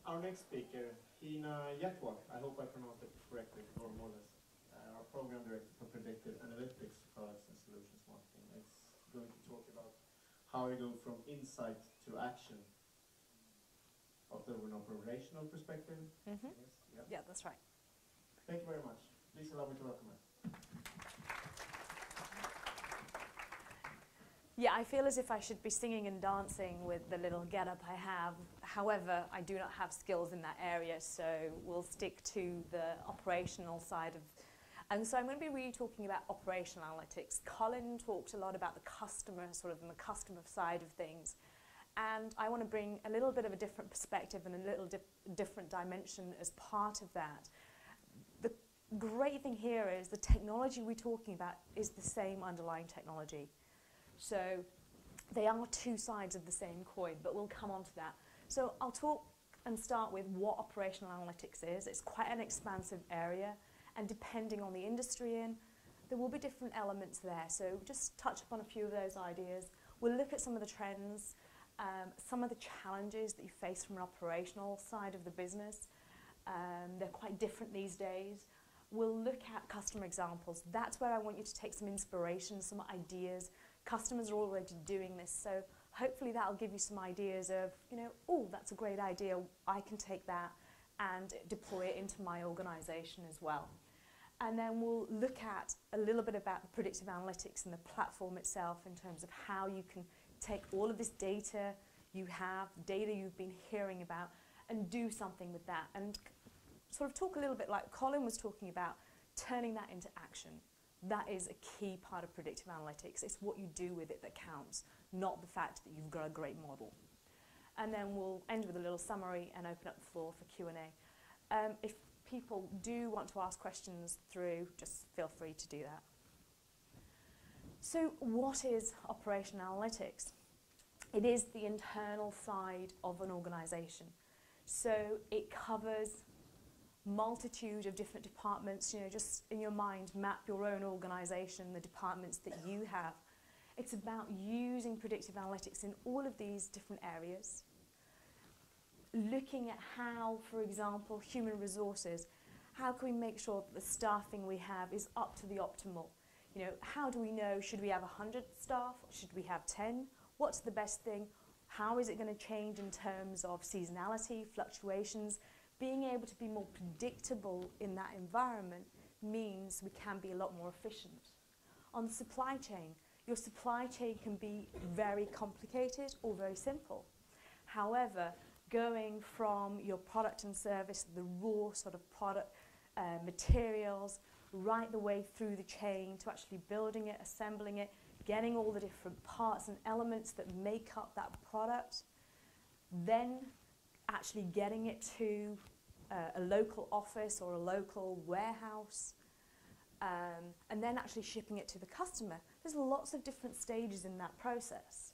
Our next speaker, Heena Jethwa, I hope I pronounced it correctly, or more or less, our program director for Predictive Analytics, Products and Solutions Marketing. It's going to talk about how you go from insight to action out of an operational perspective. Mm-hmm. Yes? Yeah, that's right. Thank you very much. Please allow me to welcome her. Yeah, I feel as if I should be singing and dancing with the little get-up I have. However, I do not have skills in that area, so we'll stick to the operational side of. And so I'm going to be really talking about operational analytics. Colin talked a lot about the customer, sort of, and the customer side of things. And I want to bring a little bit of a different perspective and a little different dimension as part of that. The great thing here is the technology we're talking about is the same underlying technology. So they are two sides of the same coin, but we'll come on to that. So I'll talk and start with what operational analytics is. It's quite an expansive area, and depending on the industry in, there will be different elements there. So just touch upon a few of those ideas. We'll look at some of the trends, some of the challenges that you face from an operational side of the business. They're quite different these days. We'll look at customer examples. That's where I want you to take some inspiration, some ideas. Customers are already doing this, so hopefully that'll give you some ideas of, oh, that's a great idea. I can take that and deploy it into my organization as well. And then we'll look at a little bit about the predictive analytics and the platform itself in terms of how you can take all of this data you have, data you've been hearing about, and do something with that. And sort of talk a little bit like Colin was talking about, turning that into action. That is a key part of predictive analytics. It's what you do with it that counts, not the fact that you've got a great model. And then we'll end with a little summary and open up the floor for Q&A. If people do want to ask questions through, just feel free to do that. So what is operational analytics? It is the internal side of an organization. So it covers multitude of different departments. Just in your mind, map your own organization, the departments that you have. It's about using predictive analytics in all of these different areas. Looking at how, for example, human resources, how can we make sure that the staffing we have is up to the optimal? How do we know, should we have 100 staff, or should we have 10? What's the best thing? How is it going to change in terms of seasonality, fluctuations? Being able to be more predictable in that environment means we can be a lot more efficient. On the supply chain, your supply chain can be very complicated or very simple. However, going from your product and service, the raw sort of product materials, right the way through the chain to actually building it, assembling it, getting all the different parts and elements that make up that product, then actually getting it to a local office or a local warehouse, and then actually shipping it to the customer. There's lots of different stages in that process.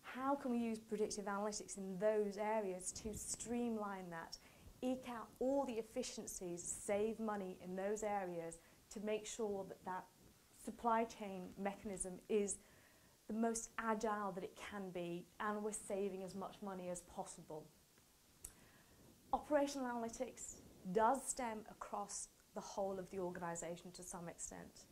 How can we use predictive analytics in those areas to streamline that, eke out all the efficiencies, save money in those areas to make sure that that supply chain mechanism is the most agile that it can be, and we're saving as much money as possible. Operational analytics does stem across the whole of the organization to some extent.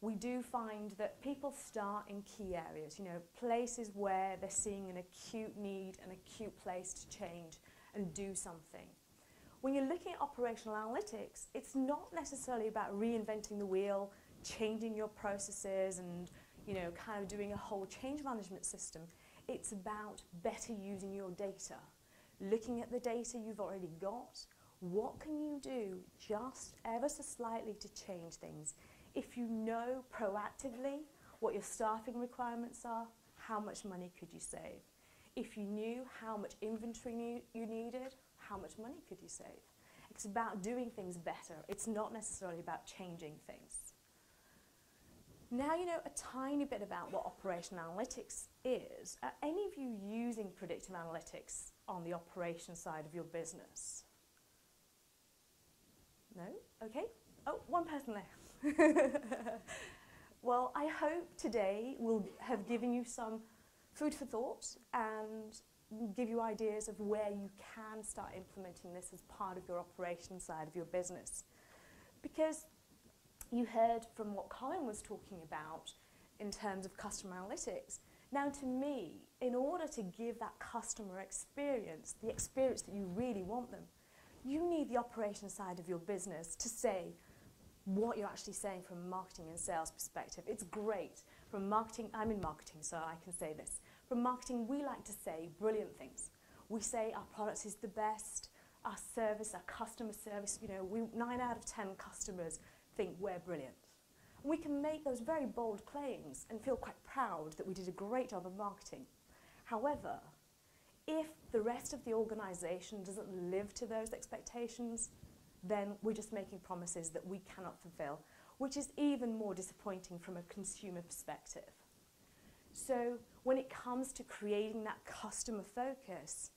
We do find that people start in key areas, places where they're seeing an acute need, an acute place to change and do something. When you're looking at operational analytics, it's not necessarily about reinventing the wheel, changing your processes and kind of doing a whole change management system. It's about better using your data. Looking at the data you've already got, what can you do just ever so slightly to change things? If you know proactively what your staffing requirements are, how much money could you save? If you knew how much inventory you needed, how much money could you save? It's about doing things better. It's not necessarily about changing things. Now you know a tiny bit about what operational analytics is. Are any of you using predictive analytics on the operation side of your business? No? Okay. Oh, one person there. Well, I hope today will have given you some food for thought and give you ideas of where you can start implementing this as part of your operations side of your business. Because you heard from what Colin was talking about in terms of customer analytics. Now to me, in order to give that customer experience, the experience that you really want them, you need the operations side of your business to say what you're actually saying from a marketing and sales perspective. It's great. From marketing, I'm in marketing, so I can say this. From marketing, we like to say brilliant things. We say our product is the best, our service, our customer service, 9 out of 10 customers think we're brilliant. We can make those very bold claims and feel quite proud that we did a great job of marketing. However, if the rest of the organisation doesn't live to those expectations, then we're just making promises that we cannot fulfil, which is even more disappointing from a consumer perspective. So when it comes to creating that customer focus,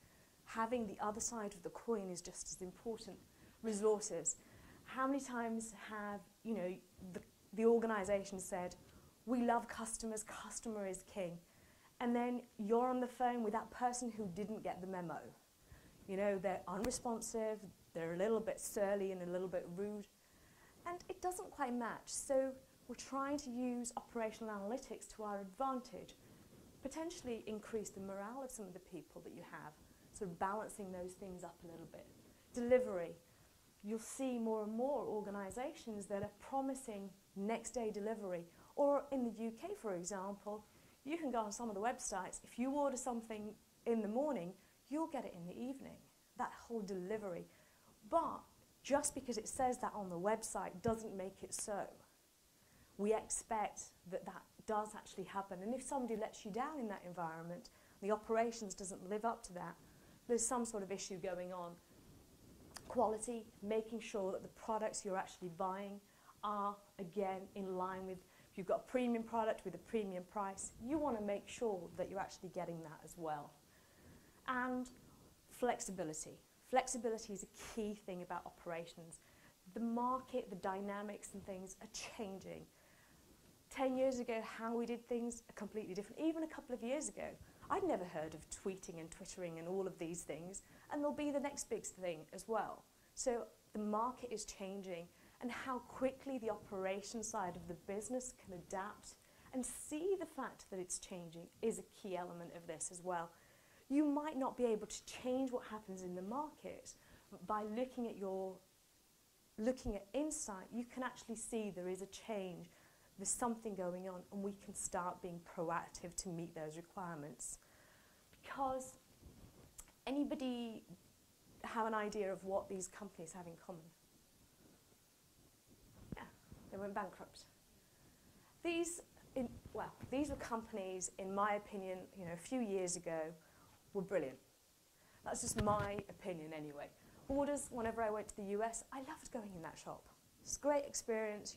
having the other side of the coin is just as important. Resources. How many times have the organisation said, we love customers, customer is king, and then you're on the phone with that person who didn't get the memo. They're unresponsive, they're a little bit surly and a little bit rude, and it doesn't quite match. So we're trying to use operational analytics to our advantage, potentially increase the morale of some of the people that you have, sort of balancing those things up a little bit. Delivery. You'll see more and more organisations that are promising next day delivery. Or in the UK, for example, you can go on some of the websites, if you order something in the morning, you'll get it in the evening, that whole delivery. But just because it says that on the website doesn't make it so. We expect that that does actually happen. And if somebody lets you down in that environment, the operations doesn't live up to that, there's some sort of issue going on. Quality, making sure that the products you're actually buying are, again, in line with, if you've got a premium product with a premium price, you want to make sure that you're actually getting that as well. And flexibility. Flexibility is a key thing about operations. The market, the dynamics and things are changing. 10 years ago, how we did things are completely different. Even a couple of years ago, I'd never heard of tweeting and twittering and all of these things, and they'll be the next big thing as well. So the market is changing, and how quickly the operations side of the business can adapt and see the fact that it's changing is a key element of this as well. You might not be able to change what happens in the market, but by looking at insight, you can actually see there is a change. There's something going on, and we can start being proactive to meet those requirements. Because anybody have an idea of what these companies have in common? Yeah, they went bankrupt. These were companies, in my opinion, a few years ago, were brilliant. That's just my opinion anyway. Orders, whenever I went to the US, I loved going in that shop. It's a great experience,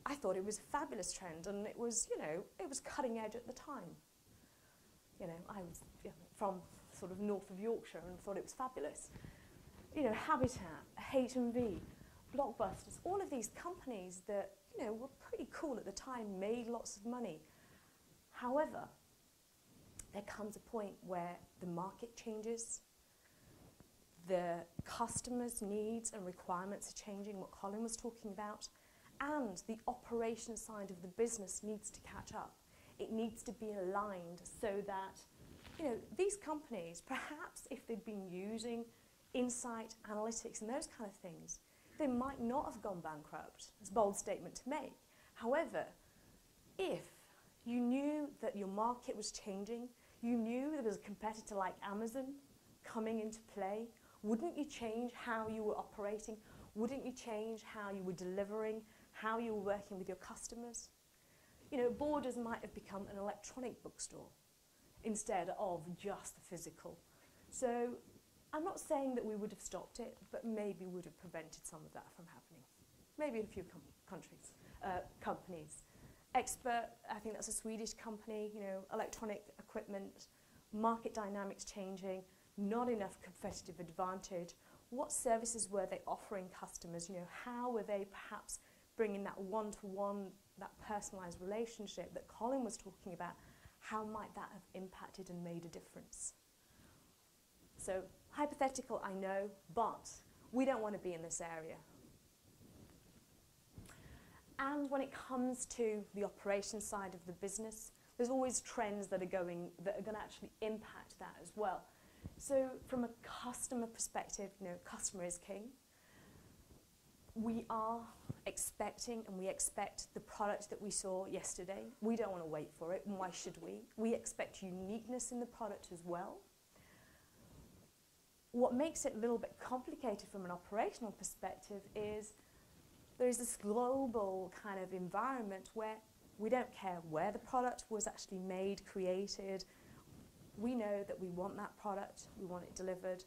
I thought it was a fabulous trend, and it was, it was cutting edge at the time. I was from sort of north of Yorkshire and thought it was fabulous. Habitat, H&V, Blockbusters, all of these companies that, were pretty cool at the time, made lots of money. However, there comes a point where the market changes, the customers' needs and requirements are changing, what Colin was talking about, and the operation side of the business needs to catch up. It needs to be aligned so that, these companies, perhaps if they'd been using insight, analytics and those kind of things, they might not have gone bankrupt. It's a bold statement to make. However, if you knew that your market was changing, you knew there was a competitor like Amazon coming into play, wouldn't you change how you were operating? Wouldn't you change how you were delivering, how you were working with your customers? Borders might have become an electronic bookstore instead of just the physical. So I'm not saying that we would have stopped it, but maybe would have prevented some of that from happening. Maybe in a few companies. Expert, I think that's a Swedish company, electronic equipment, market dynamics changing, not enough competitive advantage. What services were they offering customers? How were they perhaps bringing that one-to-one, that personalised relationship that Colin was talking about? How might that have impacted and made a difference? So hypothetical, I know, but we don't want to be in this area. And when it comes to the operations side of the business, there's always trends that are going to actually impact that as well. So from a customer perspective, you know, customer is king. We are expecting, and we expect the product that we saw yesterday. We don't want to wait for it, and why should we? We expect uniqueness in the product as well. What makes it a little bit complicated from an operational perspective is there's this global kind of environment where we don't care where the product was actually made, created. We know that we want that product, we want it delivered,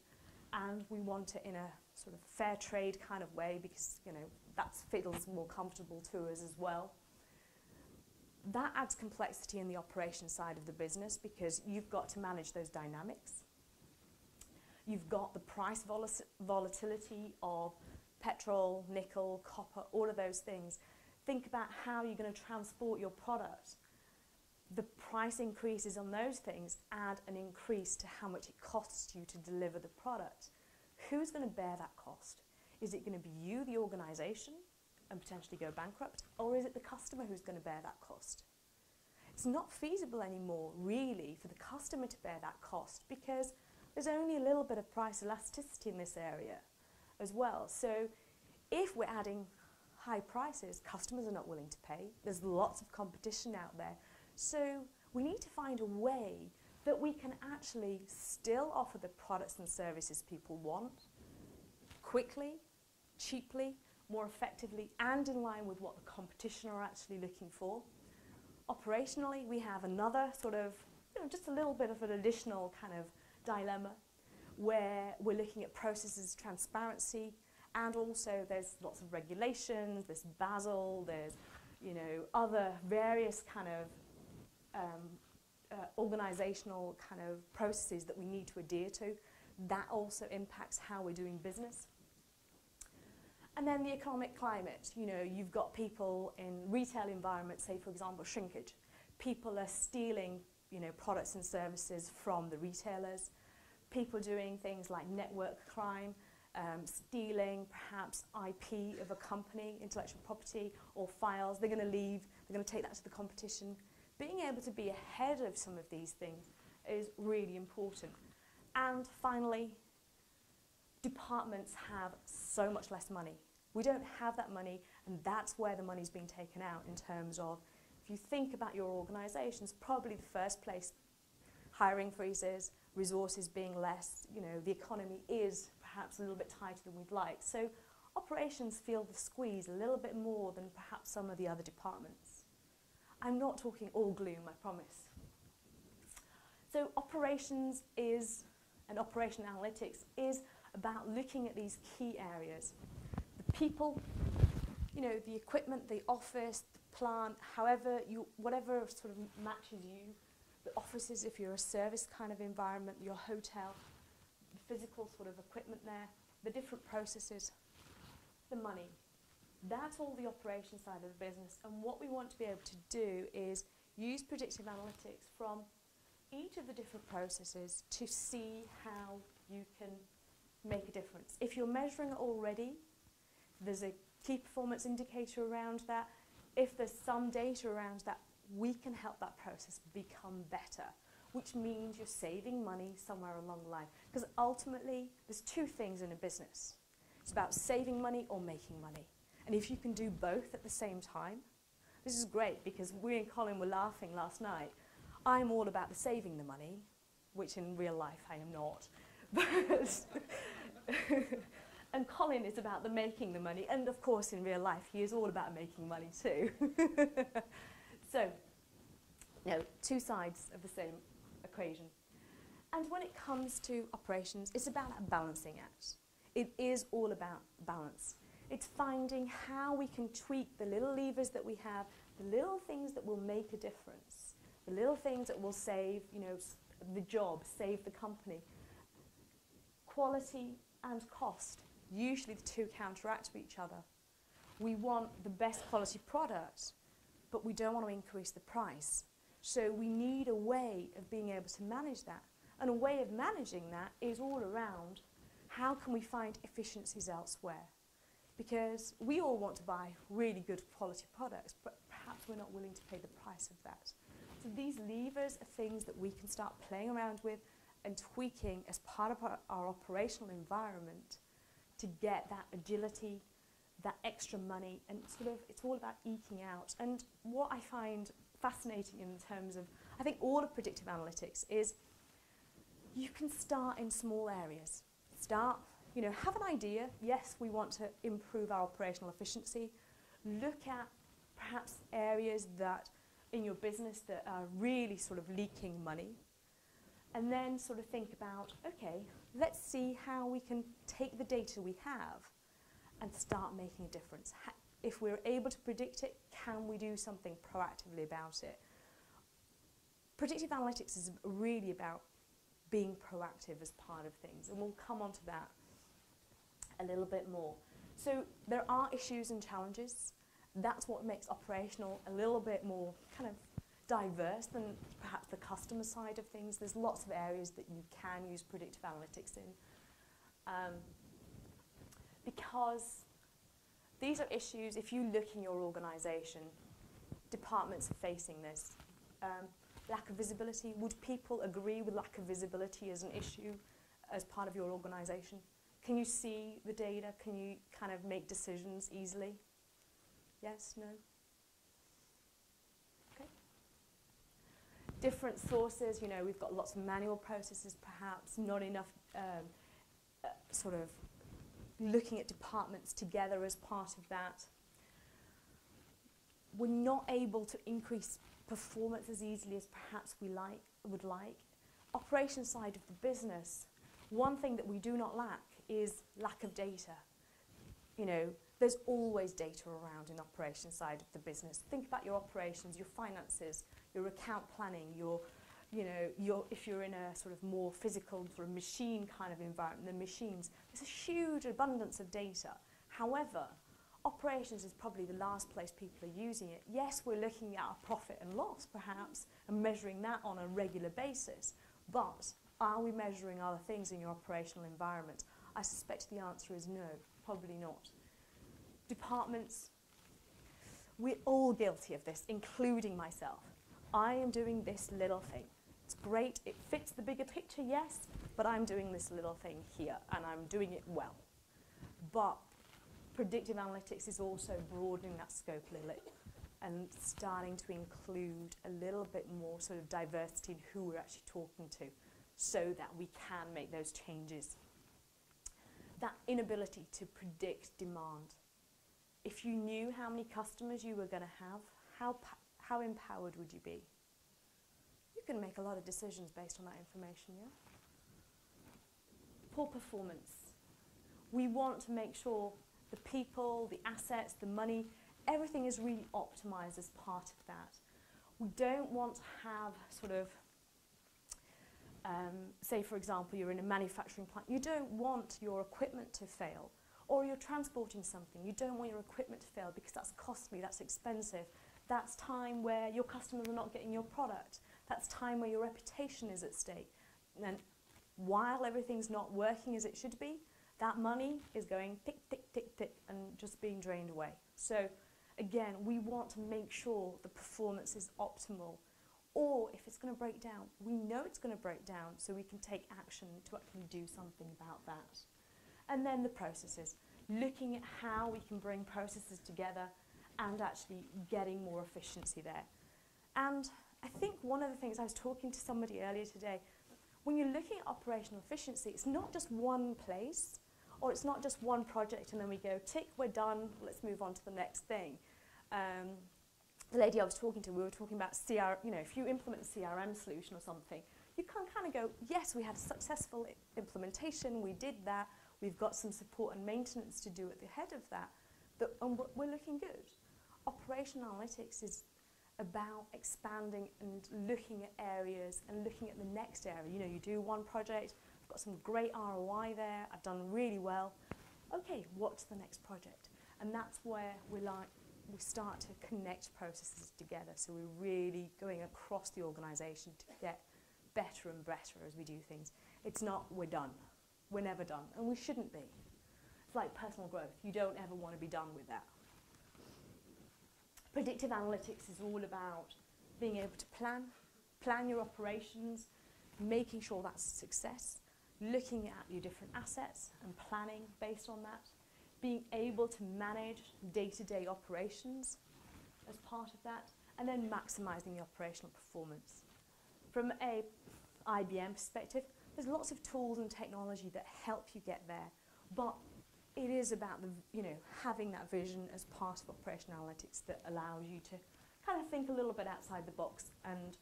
and we want it in a sort of fair trade kind of way because, you know, that feels more comfortable to us as well. That adds complexity in the operation side of the business because you've got to manage those dynamics. You've got the price volatility of petrol, nickel, copper, all of those things. Think about how you're going to transport your product. The price increases on those things add an increase to how much it costs you to deliver the product. Who's going to bear that cost? Is it going to be you, the organisation, and potentially go bankrupt, or is it the customer who's going to bear that cost? It's not feasible anymore, really, for the customer to bear that cost because there's only a little bit of price elasticity in this area as well. So if we're adding high prices, customers are not willing to pay. There's lots of competition out there. So we need to find a way that we can actually still offer the products and services people want quickly, cheaply, more effectively, and in line with what the competition are actually looking for. Operationally, we have another sort of, you know, just a little bit of an additional kind of dilemma where we're looking at processes, transparency, and also there's lots of regulations, there's Basel, there's, you know, other various kind of organizational kind of processes that we need to adhere to. That also impacts how we're doing business. And then the economic climate. You know, you've got people in retail environments, say for example shrinkage. People are stealing, you know, products and services from the retailers. People doing things like network crime, stealing perhaps IP of a company, intellectual property or files. They're going to leave, they're going to take that to the competition. Being able to be ahead of some of these things is really important. And finally, departments have so much less money. We don't have that money, and that's where the money's being taken out in terms of, if you think about your organisations, probably the first place, hiring freezes, resources being less, you know, the economy is perhaps a little bit tighter than we'd like. So operations feel the squeeze a little bit more than perhaps some of the other departments. I'm not talking all gloom, I promise. So operations is, and operation analytics is about looking at these key areas. The people, you know, the equipment, the office, the plant, however you, whatever sort of matches you, the offices if you're a service kind of environment, your hotel, the physical sort of equipment there, the different processes, the money. That's all the operation side of the business, and what we want to be able to do is use predictive analytics from each of the different processes to see how you can make a difference. If you're measuring it already, there's a key performance indicator around that. If there's some data around that, we can help that process become better, which means you're saving money somewhere along the line. Because ultimately, there's two things in a business. It's about saving money or making money. And if you can do both at the same time, this is great because we and Colin were laughing last night. I'm all about the saving the money, which in real life I am not. And Colin is about the making the money. And of course, in real life, he is all about making money too. So, no, two sides of the same equation. And when it comes to operations, it's about a balancing act. It is all about balance. It's finding how we can tweak the little levers that we have, the little things that will make a difference, the little things that will save, you know, the job, save the company. Quality and cost, usually the two counteract each other. We want the best quality product, but we don't want to increase the price. So we need a way of being able to manage that. And a way of managing that is all around how can we find efficiencies elsewhere? Because we all want to buy really good quality products, but perhaps we're not willing to pay the price of that. So these levers are things that we can start playing around with and tweaking as part of our operational environment to get that agility, that extra money, and sort of it's all about eking out. And what I find fascinating in terms of, I think all of predictive analytics is you can start in small areas. Start, have an idea. Yes, we want to improve our operational efficiency. Look at perhaps areas that in your business that are really sort of leaking money. And then sort of think about, okay, let's see how we can take the data we have and start making a difference. If we're able to predict it, can we do something proactively about it? Predictive analytics is really about being proactive as part of things, and we'll come on to that a little bit more. So there are issues and challenges. That's what makes operational a little bit more kind of diverse than perhaps the customer side of things. There's lots of areas that you can use predictive analytics in. Because these are issues, if you look in your organisation, departments are facing this. Lack of visibility. Would people agree with lack of visibility as an issue as part of your organisation? Can you see the data? Can you kind of make decisions easily? Yes? No? Okay. Different sources. We've got lots of manual processes, perhaps not enough sort of looking at departments together as part of that. We're not able to increase performance as easily as perhaps we would like. Operation side of the business, one thing that we do not lack is lack of data. There's always data around in operation side of the business. Think about your operations, your finances, your account planning, if you're in a sort of more physical sort of machine kind of environment, the machines, there's a huge abundance of data. However, operations is probably the last place people are using it. Yes, we're looking at our profit and loss, perhaps, and measuring that on a regular basis. But are we measuring other things in your operational environment? I suspect the answer is no, probably not. Departments, we're all guilty of this, including myself. I am doing this little thing. It's great, it fits the bigger picture, yes, but I'm doing this little thing here, and I'm doing it well. But predictive analytics is also broadening that scope a little and starting to include a little bit more sort of diversity in who we're actually talking to so that we can make those changes. That inability to predict demand. If you knew how many customers you were going to have, how empowered would you be? You can make a lot of decisions based on that information, yeah? Poor performance. We want to make sure the people, the assets, the money, everything is really optimized as part of that. We don't want to have sort of, say for example, you're in a manufacturing plant, you don't want your equipment to fail, or you're transporting something, you don't want your equipment to fail because that's costly, that's expensive, that's time where your customers are not getting your product, that's time where your reputation is at stake. And while everything's not working as it should be, that money is going tick, tick, tick, tick, and just being drained away. So again, we want to make sure the performance is optimal. Or if it's going to break down, we know it's going to break down, so we can take action to actually do something about that. And then the processes, looking at how we can bring processes together and actually getting more efficiency there. And I think one of the things, I was talking to somebody earlier today, when you're looking at operational efficiency, it's not just one place, or it's not just one project and then we go, tick, we're done, let's move on to the next thing. The lady I was talking to, we were talking about if you implement a CRM solution or something, you can kind of go, yes, we had a successful implementation, we did that, we've got some support and maintenance to do at the head of that, and we're looking good. Operational analytics is about expanding and looking at areas and looking at the next area. You do one project, I've got some great ROI there, I've done really well. Okay, what's the next project? And that's where we start to connect processes together. So we're really going across the organisation to get better and better as we do things. It's not we're done. We're never done, and we shouldn't be. It's like personal growth. You don't ever want to be done with that. Predictive analytics is all about being able to plan your operations, making sure that's a success, looking at your different assets and planning based on that, being able to manage day-to-day operations as part of that, and then maximizing the operational performance. From a IBM perspective, there's lots of tools and technology that help you get there, but it is about having that vision as part of operational analytics that allows you to kind of think a little bit outside the box and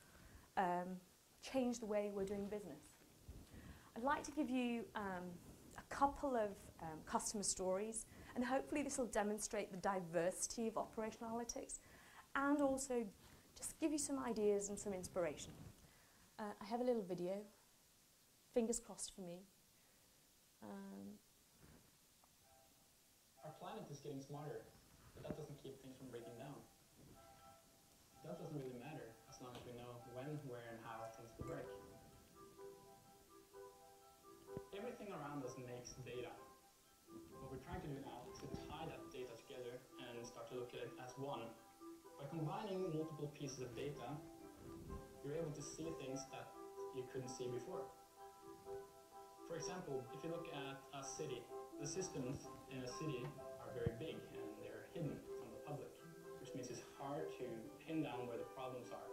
change the way we're doing business. I'd like to give you a couple of customer stories, and hopefully this will demonstrate the diversity of operational analytics and also just give you some ideas and some inspiration. I have a little video, fingers crossed for me. Our planet is getting smarter, but that doesn't keep things from breaking down. That doesn't really matter as long as we know when, where, and how things will break. Everything around us makes data. What we're trying to do now is to tie that data together and start to look at it as one. By combining multiple pieces of data, you're able to see things that you couldn't see before. For example, if you look at a city, the systems in a city are very big and they're hidden from the public, which means it's hard to pin down where the problems are.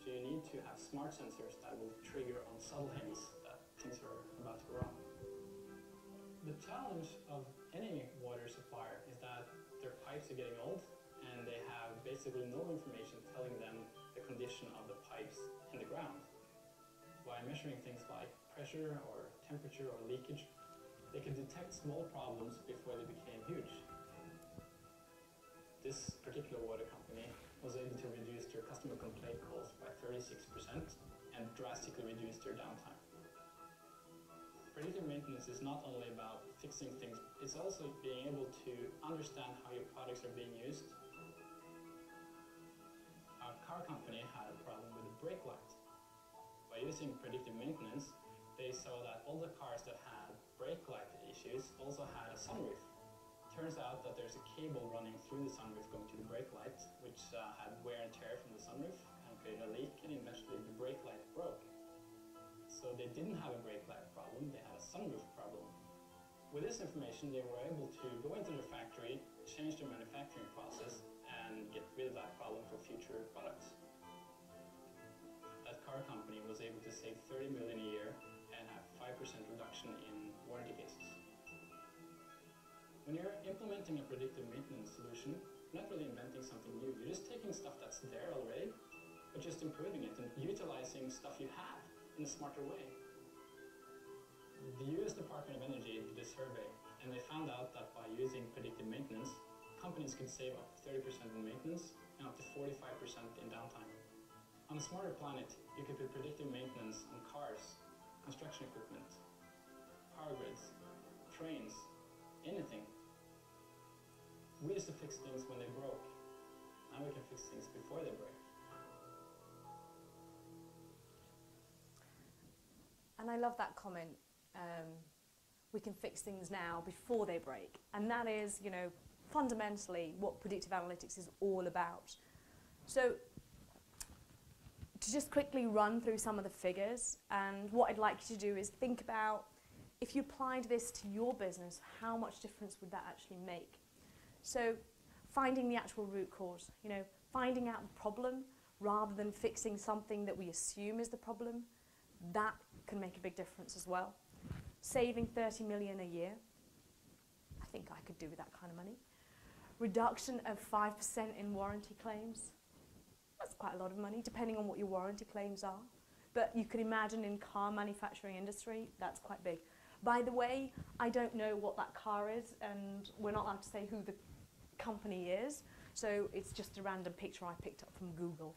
So you need to have smart sensors that will trigger on subtle hints that things are about to go wrong. The challenge of any water supplier is that their pipes are getting old and they have basically no information telling them the condition of the pipes in the ground. By measuring things like pressure or temperature or leakage, they could detect small problems before they became huge. This particular water company was able to reduce their customer complaint calls by 36% and drastically reduce their downtime. Predictive maintenance is not only about fixing things, it's also being able to understand how your products are being used. Our car company had a problem with the brake light. By using predictive maintenance, they saw that all the cars that had brake light issues also had a sunroof. Turns out that there's a cable running through the sunroof going to the brake light, which had wear and tear from the sunroof and created a leak, and eventually the brake light broke. So they didn't have a brake light problem, they had a sunroof problem. With this information, they were able to go into their factory, change their manufacturing process, and get rid of that problem for future products. That car company was able to save 30 million a year and have 5% reduction in warranty cases. When you're implementing a predictive maintenance solution, you're not really inventing something new. You're just taking stuff that's there already, but just improving it and utilizing stuff you have in a smarter way. The US Department of Energy did a survey, and they found out that by using predictive maintenance, companies could save up to 30% in maintenance and up to 45% in downtime. On a smarter planet, you could put predictive maintenance on cars, construction equipment, power grids, trains, anything. We used to fix things when they broke. Now we can fix things before they break. And I love that comment. We can fix things now before they break. And that is, fundamentally what predictive analytics is all about. So to just quickly run through some of the figures, and what I'd like you to do is think about, if you applied this to your business, how much difference would that actually make? So finding the actual root cause, finding out the problem rather than fixing something that we assume is the problem, that can make a big difference as well. Saving 30 million a year, I think I could do with that kind of money. Reduction of 5% in warranty claims, that's quite a lot of money, depending on what your warranty claims are. But you can imagine in car manufacturing industry, that's quite big. By the way, I don't know what that car is, and we're not allowed to say who the company is, so it's just a random picture I picked up from Google.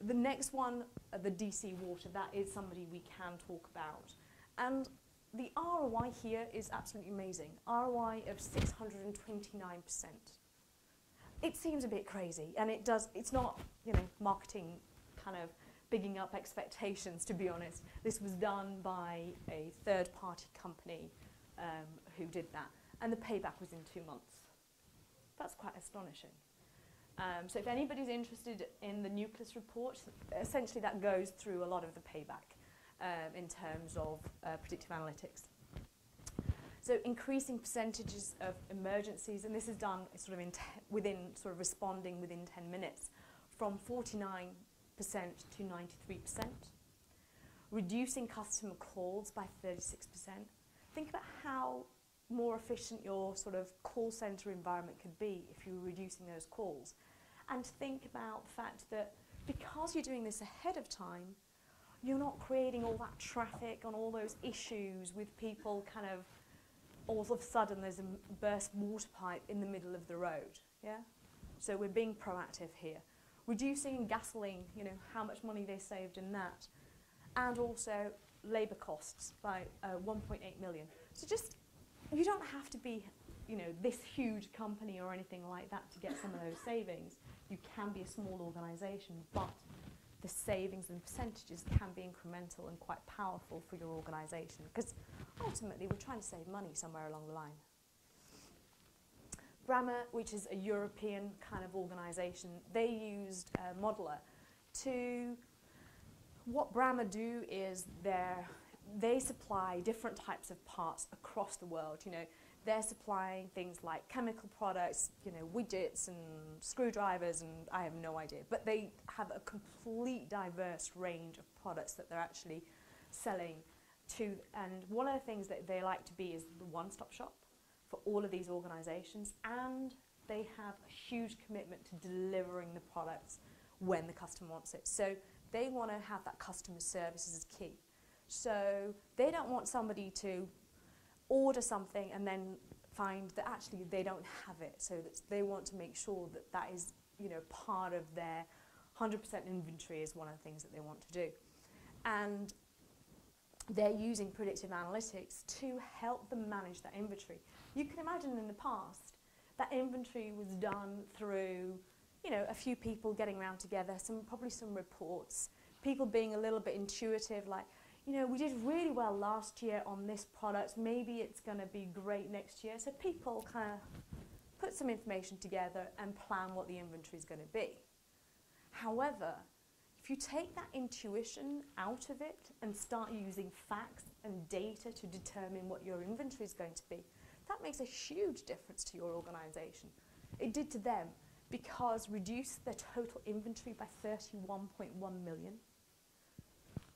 The next one, the DC water, that is somebody we can talk about. And the ROI here is absolutely amazing. ROI of 629%. It seems a bit crazy, and it's not, marketing kind of bigging up expectations, to be honest. This was done by a third-party company who did that, and the payback was in 2 months. That's quite astonishing. So if anybody's interested in the Nucleus report, essentially that goes through a lot of the payback in terms of predictive analytics. So increasing percentages of emergencies, and this is done sort of responding within 10 minutes, from 49% to 93%. Reducing customer calls by 36%. Think about how more efficient your sort of call center environment could be if you were reducing those calls. And think about the fact that because you're doing this ahead of time, you're not creating all that traffic on all those issues with people kind of all of a sudden there's a burst water pipe in the middle of the road. Yeah? So we're being proactive here. Reducing gasoline, you know, how much money they saved in that. And also labour costs by 1.8 million. So just, you don't have to be, you know, this huge company or anything like that to get some of those savings. You can be a small organisation, but the savings and percentages can be incremental and quite powerful for your organisation, because ultimately we're trying to save money somewhere along the line. Brammer, which is a European kind of organisation, they used Modeler to, what Brammer do is they supply different types of parts across the world. You know, they're supplying things like chemical products, you know, widgets and screwdrivers, and I have no idea. But they have a complete diverse range of products that they're actually selling to. And one of the things that they like to be is the one-stop shop for all of these organizations. And they have a huge commitment to delivering the products when the customer wants it. So they want to have that customer service as key. So they don't want somebody to order something and then find that actually they don't have it. So that they want to make sure that that is, you know, part of their 100% inventory is one of the things that they want to do. And they're using predictive analytics to help them manage that inventory. You can imagine in the past that inventory was done through, you know, a few people getting around together, probably some reports, people being a little bit intuitive, like, you know, we did really well last year on this product, maybe it's going to be great next year. So people kind of put some information together and plan what the inventory is going to be. However, if you take that intuition out of it and start using facts and data to determine what your inventory is going to be, that makes a huge difference to your organization. It did to them, because reduced their total inventory by 31.1 million.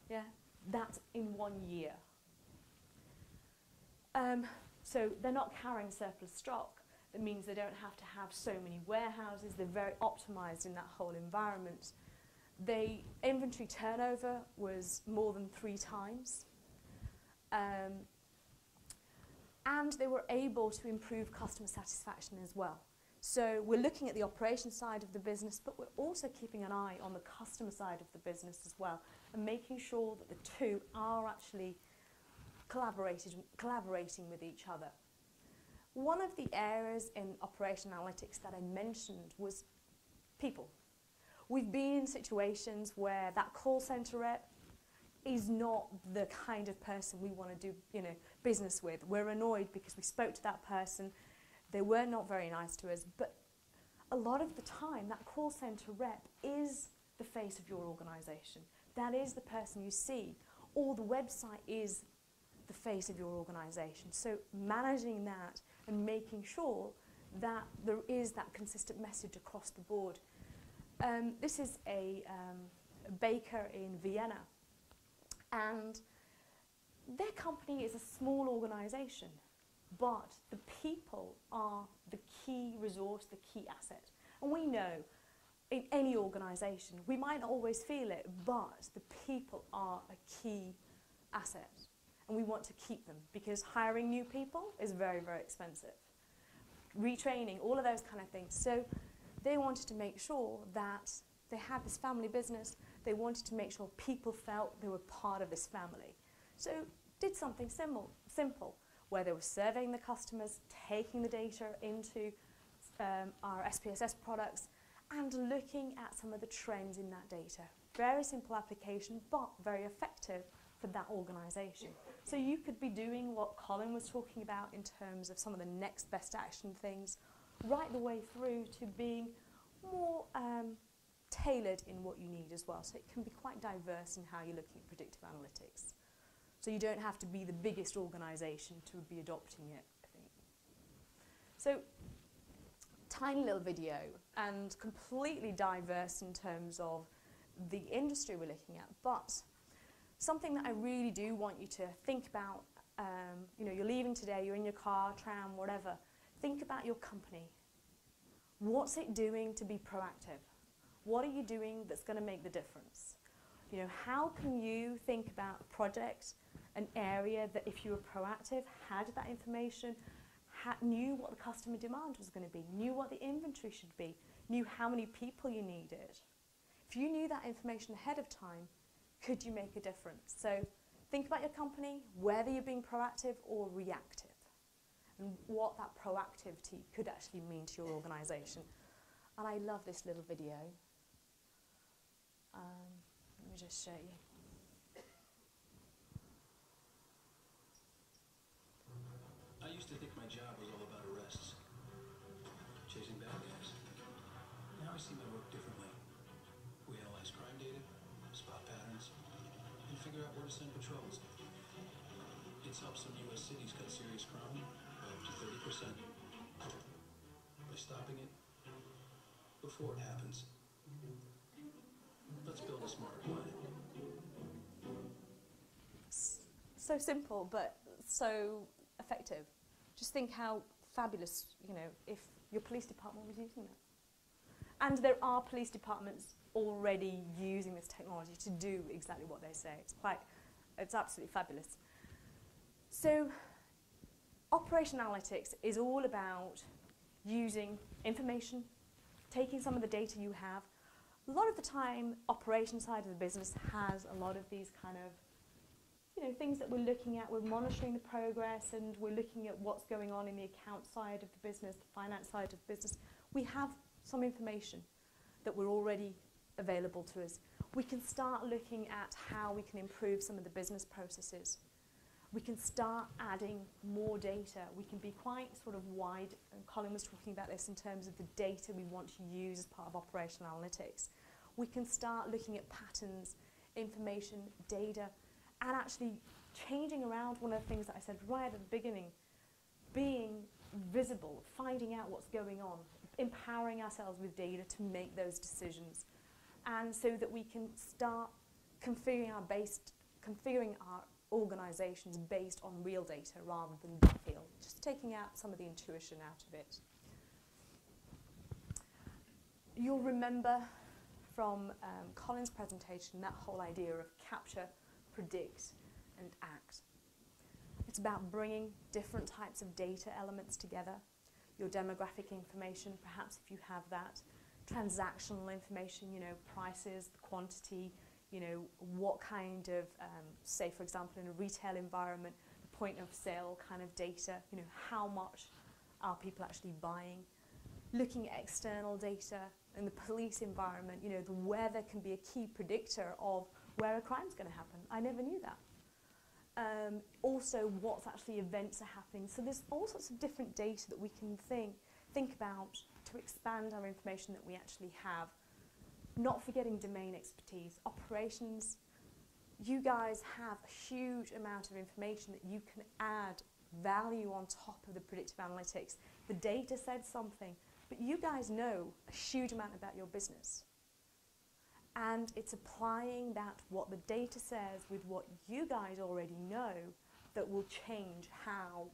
Yeah. That's in 1 year. So they're not carrying surplus stock. That means they don't have to have so many warehouses. They're very optimized in that whole environment. Inventory turnover was more than 3 times. And they were able to improve customer satisfaction as well. So we're looking at the operation side of the business, but we're also keeping an eye on the customer side of the business as well, and making sure that the two are actually collaborating with each other. One of the areas in operation analytics that I mentioned was people. We've been in situations where that call center rep is not the kind of person we want to do, you know, business with. We're annoyed because we spoke to that person. They were not very nice to us, but a lot of the time that call center rep is the face of your organization. That is the person you see, or the website is the face of your organization. So managing that and making sure that there is that consistent message across the board. This is a baker in Vienna, and their company is a small organization. But the people are the key resource, the key asset. And we know in any organisation, we might not always feel it, but the people are a key asset. And we want to keep them, because hiring new people is very, very expensive. Retraining, all of those kind of things. So they wanted to make sure that they had this family business. They wanted to make sure people felt they were part of this family. So did something simple, where they were surveying the customers, taking the data into our SPSS products, and looking at some of the trends in that data. Very simple application, but very effective for that organisation. So you could be doing what Colin was talking about in terms of some of the next best action things, right the way through to being more tailored in what you need as well. So it can be quite diverse in how you're looking at predictive analytics. So you don't have to be the biggest organisation to be adopting it, I think. So, tiny little video and completely diverse in terms of the industry we're looking at, but something that I really do want you to think about, you know, you're leaving today, you're in your car, tram, whatever, think about your company. What's it doing to be proactive? What are you doing that's going to make the difference? You know, how can you think about a project, an area that if you were proactive, had that information, knew what the customer demand was going to be, knew what the inventory should be, knew how many people you needed. If you knew that information ahead of time, could you make a difference? So think about your company, whether you're being proactive or reactive, and what that proactivity could actually mean to your organisation. And I love this little video. Let me just show you. I used to think my job was all about arrests, chasing bad guys. Now I see my work differently. We analyze crime data, spot patterns, and figure out where to send patrols. It's helped some U.S. cities cut serious crime by up to 30% by stopping it before it happens. Let's build a smarter planet. So simple, but so effective. Just think how fabulous, you know, if your police department was using that. And there are police departments already using this technology to do exactly what they say. It's absolutely fabulous. So, operation analytics is all about using information, taking some of the data you have. A lot of the time, operation side of the business has a lot of these kind of, you know, things that we're looking at. We're monitoring the progress and we're looking at what's going on in the account side of the business, the finance side of the business. We have some information that we're already available to us. We can start looking at how we can improve some of the business processes. We can start adding more data. We can be quite sort of wide, and Colin was talking about this in terms of the data we want to use as part of operational analytics. We can start looking at patterns, information, data, and actually changing around one of the things that I said right at the beginning, being visible, finding out what's going on, empowering ourselves with data to make those decisions, and so that we can start configuring our organisations based on real data rather than gut feel, just taking out some of the intuition out of it. You'll remember from Colin's presentation that whole idea of capture, predict and act. It's about bringing different types of data elements together. Your demographic information, perhaps if you have that, transactional information, you know, prices, the quantity, you know, what kind of, say for example in a retail environment, the point of sale kind of data, you know, how much are people actually buying. Looking at external data in the police environment, you know, the weather can be a key predictor of where a crime's going to happen. I never knew that. Also, what's actually events are happening. So there's all sorts of different data that we can think about to expand our information that we actually have. Not forgetting domain expertise. Operations, you guys have a huge amount of information that you can add value on top of the predictive analytics. The data said something, but you guys know a huge amount about your business. And it's applying that, what the data says, with what you guys already know, that will change how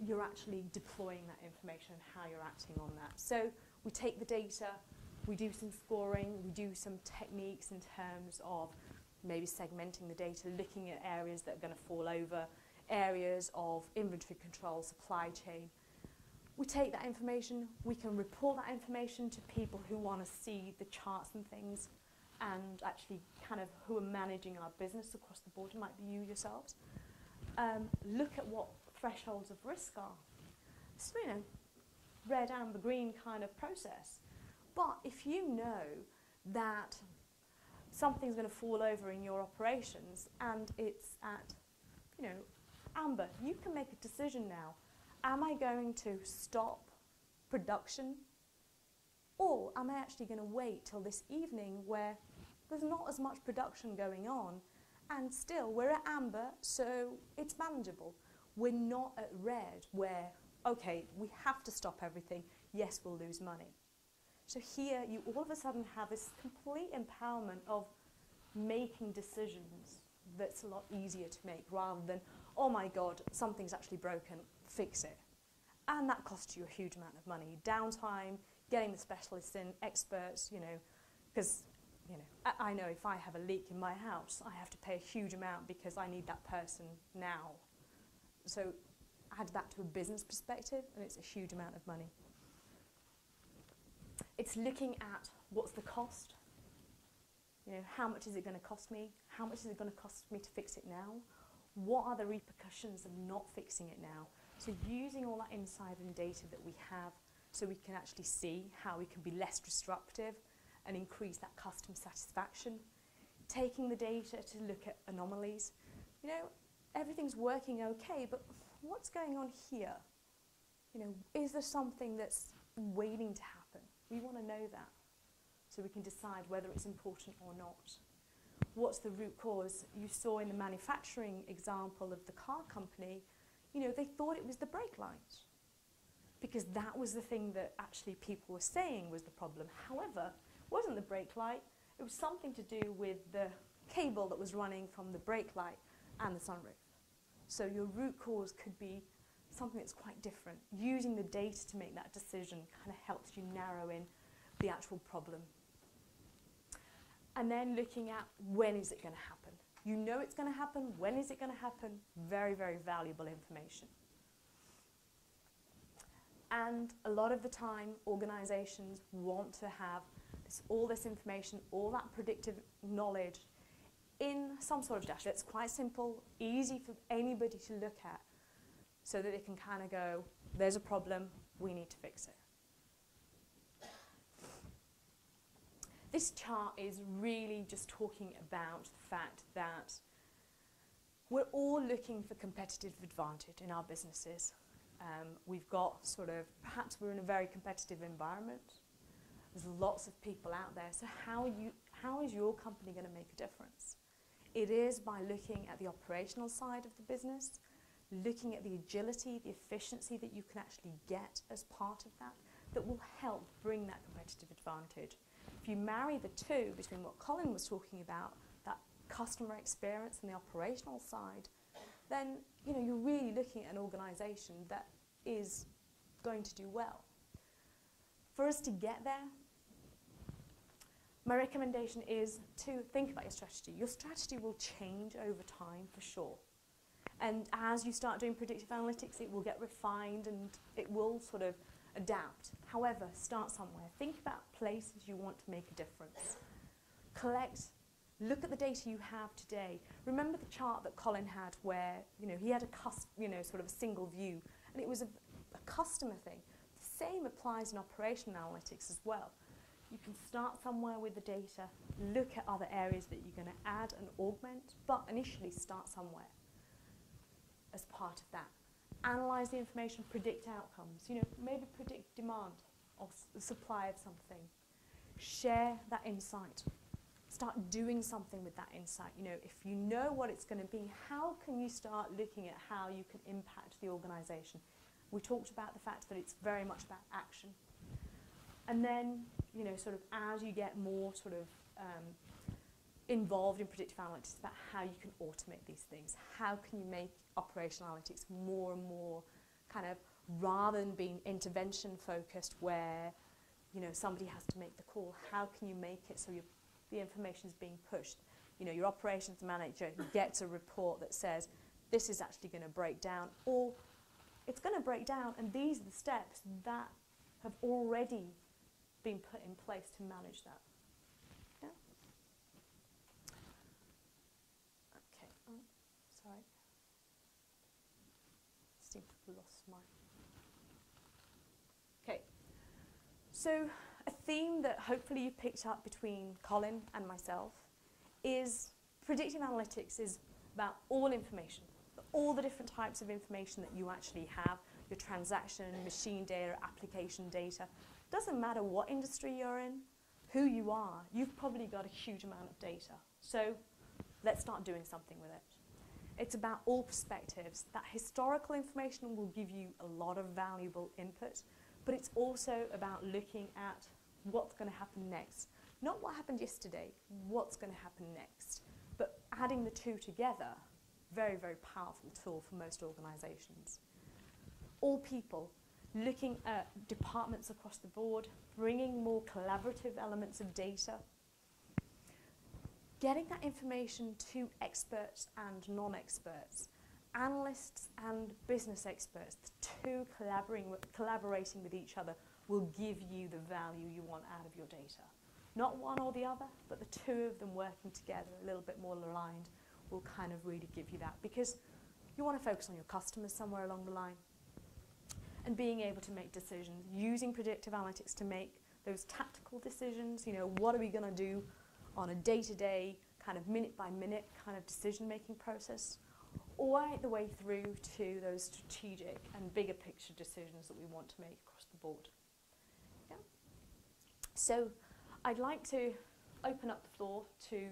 you're actually deploying that information and how you're acting on that. So we take the data, we do some scoring, we do some techniques in terms of maybe segmenting the data, looking at areas that are going to fall over, areas of inventory control, supply chain. We take that information, we can report that information to people who want to see the charts and things, and actually kind of who are managing our business across the board. It might be you yourselves. Look at what thresholds of risk are. So, you know, red, amber, green kind of process. But if you know that something's going to fall over in your operations and it's at, amber, you can make a decision now. Am I going to stop production, or am I actually going to wait till this evening where there's not as much production going on, and still we're at amber, so it's manageable. We're not at red where, okay, we have to stop everything. Yes, we'll lose money. So here you all of a sudden have this complete empowerment of making decisions that's a lot easier to make, rather than, oh my God, something's actually broken, fix it. And that costs you a huge amount of money. Downtime, getting the specialists in, experts, because I know if I have a leak in my house, I have to pay a huge amount because I need that person now. So add that to a business perspective, and it's a huge amount of money. It's looking at what's the cost. How much is it going to cost me? How much is it going to cost me to fix it now? What are the repercussions of not fixing it now? So using all that insight and data that we have so we can actually see how we can be less disruptive and increase that customer satisfaction. Taking the data to look at anomalies. Everything's working okay, but what's going on here? Is there something that's waiting to happen? We want to know that so we can decide whether it's important or not. What's the root cause? You saw in the manufacturing example of the car company, they thought it was the brake light because that was the thing that actually people were saying was the problem. However, it wasn't the brake light. It was something to do with the cable that was running from the brake light and the sunroof. So your root cause could be something that's quite different. Using the data to make that decision kind of helps you narrow in the actual problem. And then looking at when is it going to happen. You know it's going to happen. When is it going to happen? Very, very valuable information. And a lot of the time, organizations want to have all this information, all that predictive knowledge in some sort of dashboard. It's quite simple, easy for anybody to look at so that they can kind of go, there's a problem, we need to fix it. This chart is really just talking about the fact that we're all looking for competitive advantage in our businesses. We've got perhaps we're in a very competitive environment. There's lots of people out there. So how is your company going to make a difference? It is by looking at the operational side of the business, looking at the agility, the efficiency that you can actually get as part of that, that will help bring that competitive advantage. If you marry the two between what Colin was talking about, that customer experience and the operational side, then you're really looking at an organisation that is going to do well. For us to get there, my recommendation is to think about your strategy. Your strategy will change over time for sure. And as you start doing predictive analytics, it will get refined and it will adapt. However, start somewhere. Think about places you want to make a difference. Look at the data you have today. Remember the chart that Colin had where he had a single view, and it was a customer thing. The same applies in operational analytics as well. You can start somewhere with the data, look at other areas that you're going to add and augment, but initially start somewhere as part of that. Analyze the information, predict outcomes, maybe predict demand or the supply of something. Share that insight. Start doing something with that insight. If you know what it's going to be, how can you start looking at how you can impact the organisation? We talked about the fact that it's very much about action. And then, as you get more involved in predictive analytics, it's about how you can automate these things. How can you make operational analytics more and more rather than being intervention focused where, somebody has to make the call, how can you make it so the information is being pushed? Your operations manager gets a report that says, this is actually going to break down, or it's going to break down, and these are the steps that have already been put in place to manage that. Yeah? Okay, sorry. I seem to have lost my... Okay, so A theme that hopefully you picked up between Colin and myself is predictive analytics is about all information, all the different types of information that you actually have, your transaction, machine data, application data. Doesn't matter what industry you're in, who you are, you've probably got a huge amount of data. So let's start doing something with it. It's about all perspectives. That historical information will give you a lot of valuable input, but it's also about looking at what's going to happen next. Not what happened yesterday, what's going to happen next. But adding the two together, very, very powerful tool for most organizations. All people, looking at departments across the board, bringing more collaborative elements of data, getting that information to experts and non-experts, analysts and business experts, the two collaborating with each other will give you the value you want out of your data. Not one or the other, but the two of them working together, a little bit more aligned, will kind of really give you that, because you want to focus on your customers somewhere along the line and being able to make decisions, using predictive analytics to make those tactical decisions. You know, what are we going to do on a day-to-day, kind of minute-by-minute kind of decision-making process, all right the way through to those strategic and bigger picture decisions that we want to make across the board. Yeah. So I'd like to open up the floor to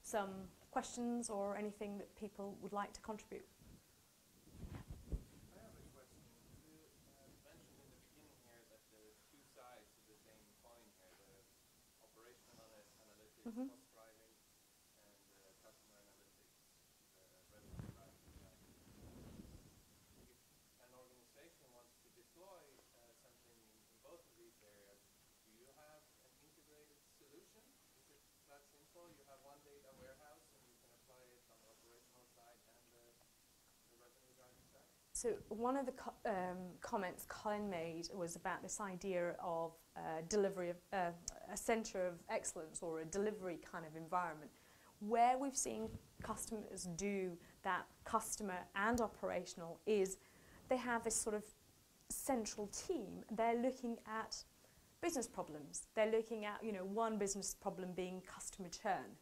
some questions or anything that people would like to contribute. I have a question. You mentioned in the beginning here that there's two sides to the same coin here, the operational analytics, Mm-hmm. cost driving, and customer analytics, revenue driving. If an organization wants to deploy something in both of these areas, do you have an integrated solution? Is it that simple? You have one data warehouse and you can apply it on the operational side and the revenue driving side? So one of the comments Colin made was about this idea of delivery of a centre of excellence, or a delivery kind of environment, where we've seen customers do that customer and operational is they have this sort of central team. They're looking at business problems. They're looking at, you know, one business problem being customer churn,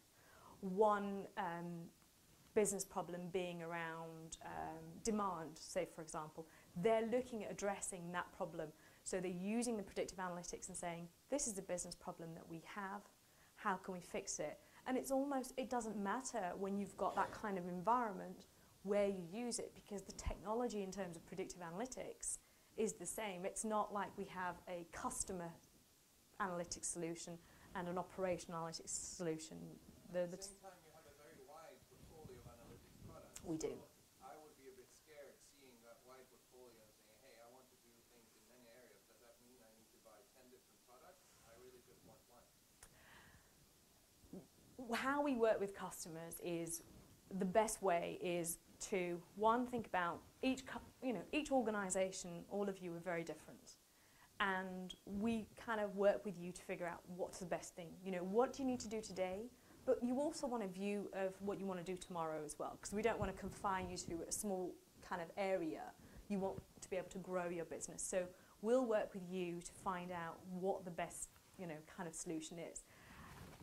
one business problem being around demand, say for example. They're looking at addressing that problem. So they're using the predictive analytics and saying, this is a business problem that we have, how can we fix it? And it's almost, it doesn't matter when you've got that kind of environment where you use it, because the technology in terms of predictive analytics is the same. It's not like we have a customer analytics solution and an operational analytics solution. At the same time, you have a very wide portfolio of analytics products. We do. So I would be a bit scared seeing that wide portfolio and saying, hey, I want to do things in many areas. Does that mean I need to buy 10 different products? I really just want one. How we work with customers is, the best way is to, one, think about each organisation, all of you are very different. And we kind of work with you to figure out what's the best thing. You know, what do you need to do today? But you also want a view of what you want to do tomorrow as well, because we don't want to confine you to a small kind of area. You want to be able to grow your business. So we'll work with you to find out what the best, you know, kind of solution is.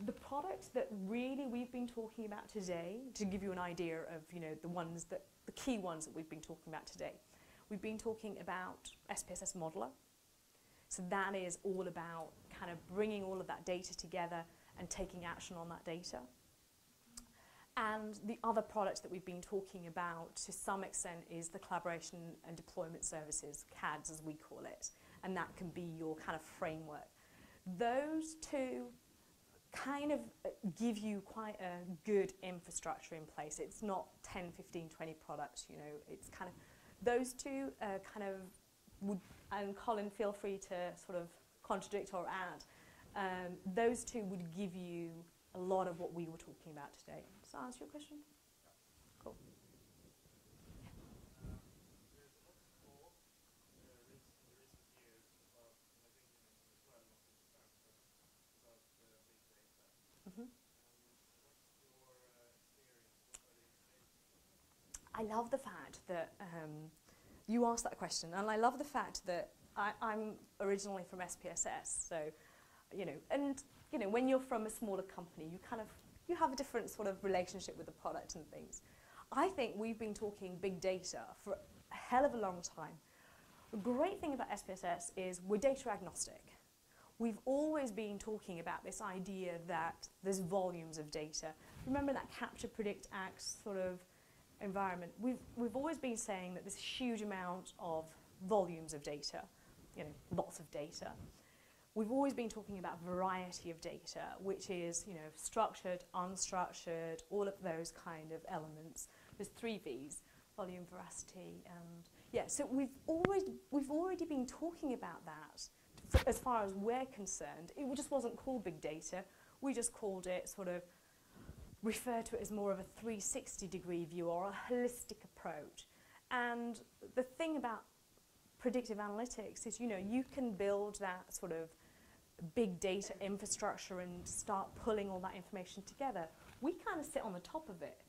The product that really we've been talking about today, to give you an idea of, you know, the key ones that we've been talking about today, we've been talking about SPSS Modeler. So that is all about kind of bringing all of that data together and taking action on that data. And the other product that we've been talking about to some extent is the collaboration and deployment services, CADS as we call it, and that can be your kind of framework. Those two kind of give you quite a good infrastructure in place. It's not 10, 15, 20 products, you know, it's kind of, those two kind of would, and Colin, feel free to sort of contradict or add, those two would give you a lot of what we were talking about today. Does that answer your question? Yeah. Cool. There's a lot of talk in recent years about, and I think you mentioned as well, not in terms, but about big data. Mm-hmm. What's your experience? What are the implications? I love the fact that you asked that question, and I love the fact that I'm originally from SPSS, so, and, when you're from a smaller company, you have a different sort of relationship with the product and things. I think we've been talking big data for a hell of a long time. The great thing about SPSS is we're data agnostic. We've always been talking about this idea that there's volumes of data. Remember that capture, predict, act sort of environment? We've always been saying that there's a huge amount of volumes of data, lots of data. We've always been talking about variety of data, which is, structured, unstructured, all of those kind of elements. There's 3 V's, volume, veracity, and so we've already been talking about that. As far as we're concerned, it just wasn't called big data. We just called it refer to it as more of a 360-degree view or a holistic approach. And the thing about predictive analytics is, you can build that sort of big data infrastructure and start pulling all that information together. We kind of sit on the top of it.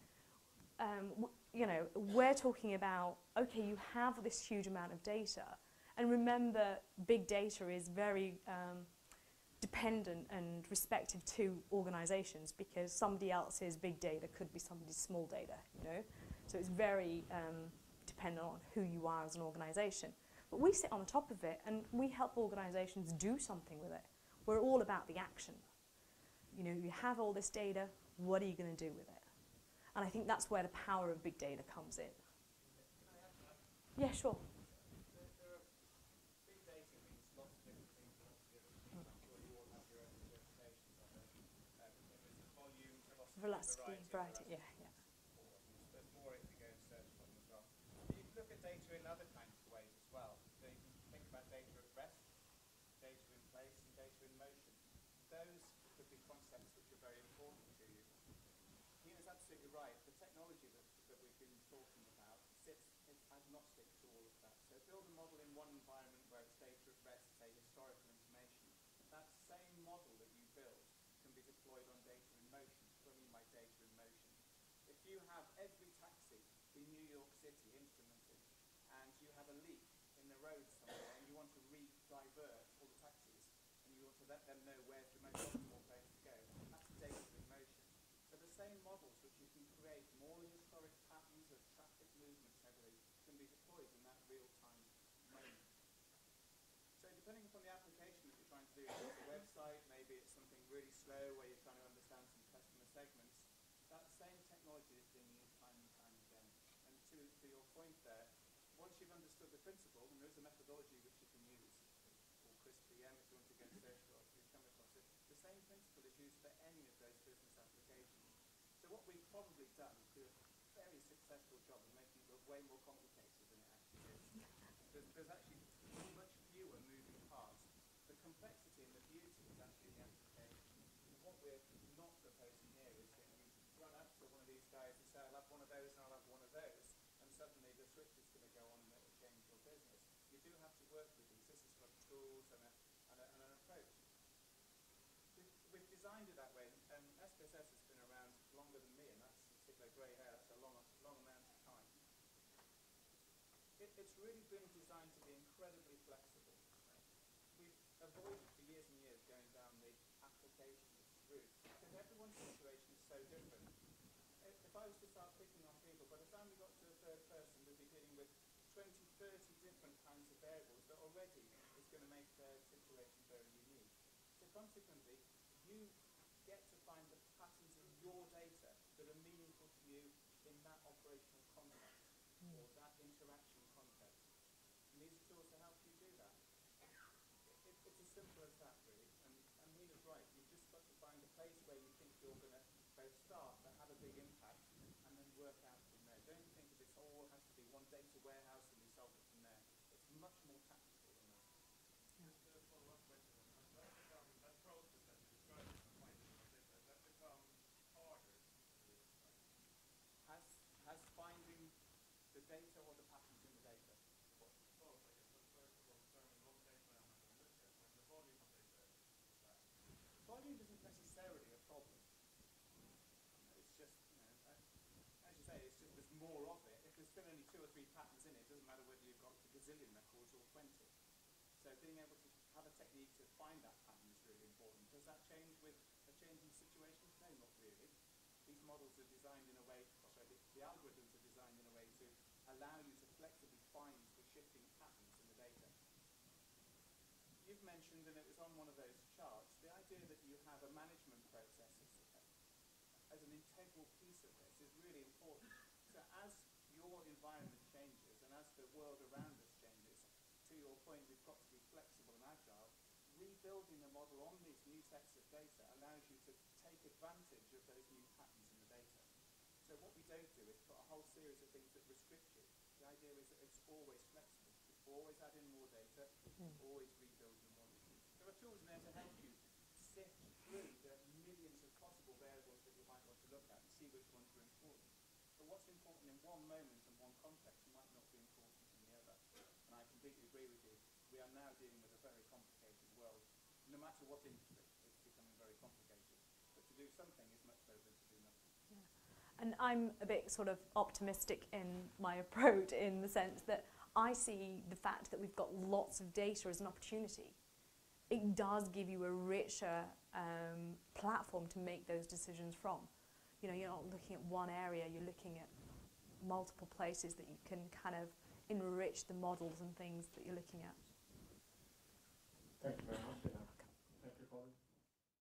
We're talking about, okay, you have this huge amount of data. And remember, big data is very dependent and respective to organizations, because somebody else's big data could be somebody's small data, So it's very dependent on who you are as an organization. But we sit on the top of it, and we help organizations do something with it. We're all about the action. You have all this data, what are you going to do with it? And I think that's where the power of big data comes in. Can I add to that? Yeah, sure. Big data means lots of different things to lots of different people. I'm sure you all have your own interpretations of it. There's volume, velocity, variety. Yeah. There's more if you go and search for them as well. You can look at data in other kinds of ways as well. So you can think about data at rest, data in place, and data in motion. Those could be concepts which are very important to you. Heena's absolutely right. The technology that we've been talking about is agnostic to all of that. So build a model in one environment where it's data at rest, say historical information. That same model that you build can be deployed on data in motion. What do I mean by data in motion? If you have every taxi in New York City instrumented, and you have a leak in the road somewhere, and you want to re-divert all the taxis, and you want to let them know where's the most optimal place to go, that's data in motion. So the same models which you can create from all the historic patterns of traffic movements and everything can be deployed in that real-time moment. So depending upon the application that you're trying to do, if it's a website, maybe it's something really slow where you're trying to understand some customer segments, that same technology is being used time and time again. And to your point there, once you've understood the principle, and there is a methodology which you can use, called CRISPR-M, if you want to go and search for it, you come across it, the same principle is used for any of those business applications. So what we've probably done is do a very successful job of making it look way more complicated than it actually is. There's actually much fewer moving parts. The complexity and the beauty is actually the application. And what we're not proposing here is that you run up to one of these guys and say, I'll have one of those and I'll have one of those, and suddenly the switch is going to go on and it will change your business. You do have to work with these. This is sort of tools and an approach. We've designed it that way. SPSS has been around longer than me, and that's particular grey hair. That's a long amount of time. It's really been designed to be incredibly flexible. We've avoided for years and years going down the applications route, because everyone's situation is so different. If I was to start picking on people, by the time we got to the third person, we'd be dealing with 20, 30 different kinds of variables that already is going to make their situation very unique. So consequently, you get to find the patterns in your data that are meaningful to you in that operational context, or that interaction context. And these are tools to help you do that. It's as simple as that, really. And Heena's right. You've just got to find a place where you think you're going to both start but have a big impact, and then work out from there. Don't think of it all has to be one data warehouse and we solve it from there. It's much more tactical than that. Just a follow-up question on that. That process that you described in finding of data, has that become harder? Has finding the data or the patterns in the data? Both, I guess. But first of all, determine what data am I going to look at when the volume of data is back. Volume isn't necessarily a problem. It's just, as you say, it's just there's more of it. If there's still only 2 or 3 patterns in it, it doesn't matter whether you've got a gazillion records or 20. So So being able to have a technique to find that pattern is really important. Does that change with a changing situation? No, not really. These models are designed in a way, the algorithms are designed in a way to allow you to flexibly find the shifting patterns in the data. You've mentioned, and it was on one of those charts, the idea that you have a management process as an integral piece of this is really important. So as your environment changes and as the world around us changes, to your point, we've got to be flexible and agile. Rebuilding the model on these new sets of data allows you to take advantage of those new patterns in the data. So what we don't do is put a whole series of things that restrict you. The idea is that it's always flexible. You always add in more data, always rebuild your model. There are tools in there to help you sift through the millions of possible variables that you might want to look at and see which ones are important. But what's important in one moment and one context might not be important in the other. And I completely agree with you. We are now dealing with a very complicated world. No matter what industry, it's becoming very complicated. But to do something is much better than to do nothing. Yeah. And I'm a bit sort of optimistic in my approach, in the sense that I see the fact that we've got lots of data as an opportunity. It does give you a richer platform to make those decisions from. You know, you're not looking at one area, you're looking at multiple places that you can kind of enrich the models and things that you're looking at. Thank you very much, Heena. Thank you, colleague.